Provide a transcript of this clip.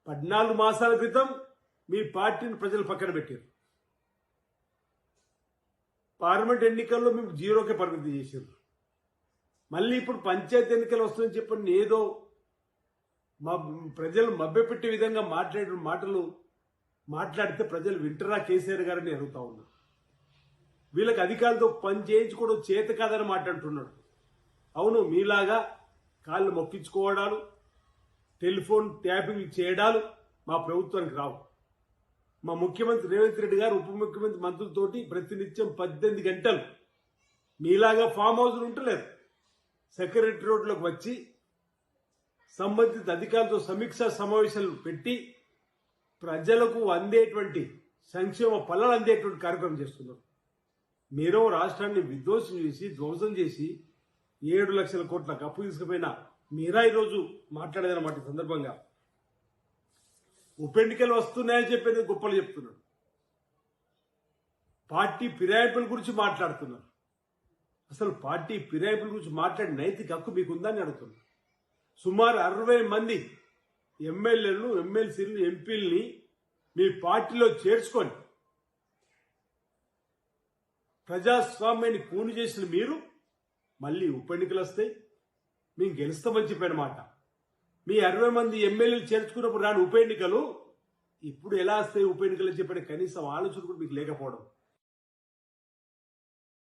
14 మాసాల క్రితం మీ పార్టీని ప్రజలు పక్కన పెట్టారు. పార్లమెంట్ ఎన్నికల్లో మేము జీరోకే పరిమితి చేశారు. మళ్ళీ ఇప్పుడు పంచాయతీ ఎన్నికలు వస్తుందని చెప్పని ఏదో మా ప్రజలు మభ్యపెట్టే విధంగా మాటలు మాట్లాడితే ప్రజలు వింటరా కేసీఆర్ గారని అడుగుతా ఉన్నారు. వీళ్ళకి అధికారులతో పని చేయించుకోవడం చేత కాదని మాట్లాడుతున్నాడు. అవును, మీలాగా కాళ్ళు మొక్కించుకోవడాలు, టెలిఫోన్ ట్యాపింగ్ చేయడాలు మా ప్రభుత్వానికి రావు. మా ముఖ్యమంత్రి రేవంత్ రెడ్డి గారు ఉప ముఖ్యమంత్రి మంత్రులతోటి ప్రతినిత్యం 18 గంటలు మీలాగా ఫామ్ హౌస్లు ఉంటలేదు, సెక్రటరీలోకి వచ్చి సంబంధిత అధికారులతో సమీక్షా సమావేశాలు పెట్టి ప్రజలకు అందేటువంటి సంక్షేమ ఫలాలు అందేటువంటి కార్యక్రమం చేస్తున్నారు. మీరు రాష్ట్రాన్ని విధ్వంసం చేసి ధ్వంసం చేసి 7 లక్షల కోట్లకు అప్పు తీసుకుపోయిన మీరా ఈరోజు మాట్లాడేదన్నమాట. ఈ సందర్భంగా ఉప ఎన్నికలు వస్తున్నాయని చెప్పేది గొప్పలు చెప్తున్నాడు. పార్టీ ఫిరాయింపుల గురించి మాట్లాడుతున్నారు. అసలు పార్టీ ఫిరాయింపుల గురించి మాట్లాడే నైతిక హక్కు మీకుందని అడుగుతున్నారు. సుమారు 60 మంది ఎమ్మెల్యేలను, ఎమ్మెల్సీలను, ఎంపీలని మీ పార్టీలో చేర్చుకొని ప్రజాస్వామ్యాన్ని కూని చేసిన మీరు మళ్ళీ ఉప ఎన్నికలు వస్తాయి, మేము గెలుస్తామని చెప్పిన మాట. మీ 60 మంది ఎమ్మెల్యేలు చేర్చుకున్నప్పుడు రాని ఉప ఎన్నికలు ఇప్పుడు ఎలా వస్తాయి ఉప ఎన్నికలు చెప్పిన కనీసం ఆలోచన కూడా మీకు లేకపోవడం.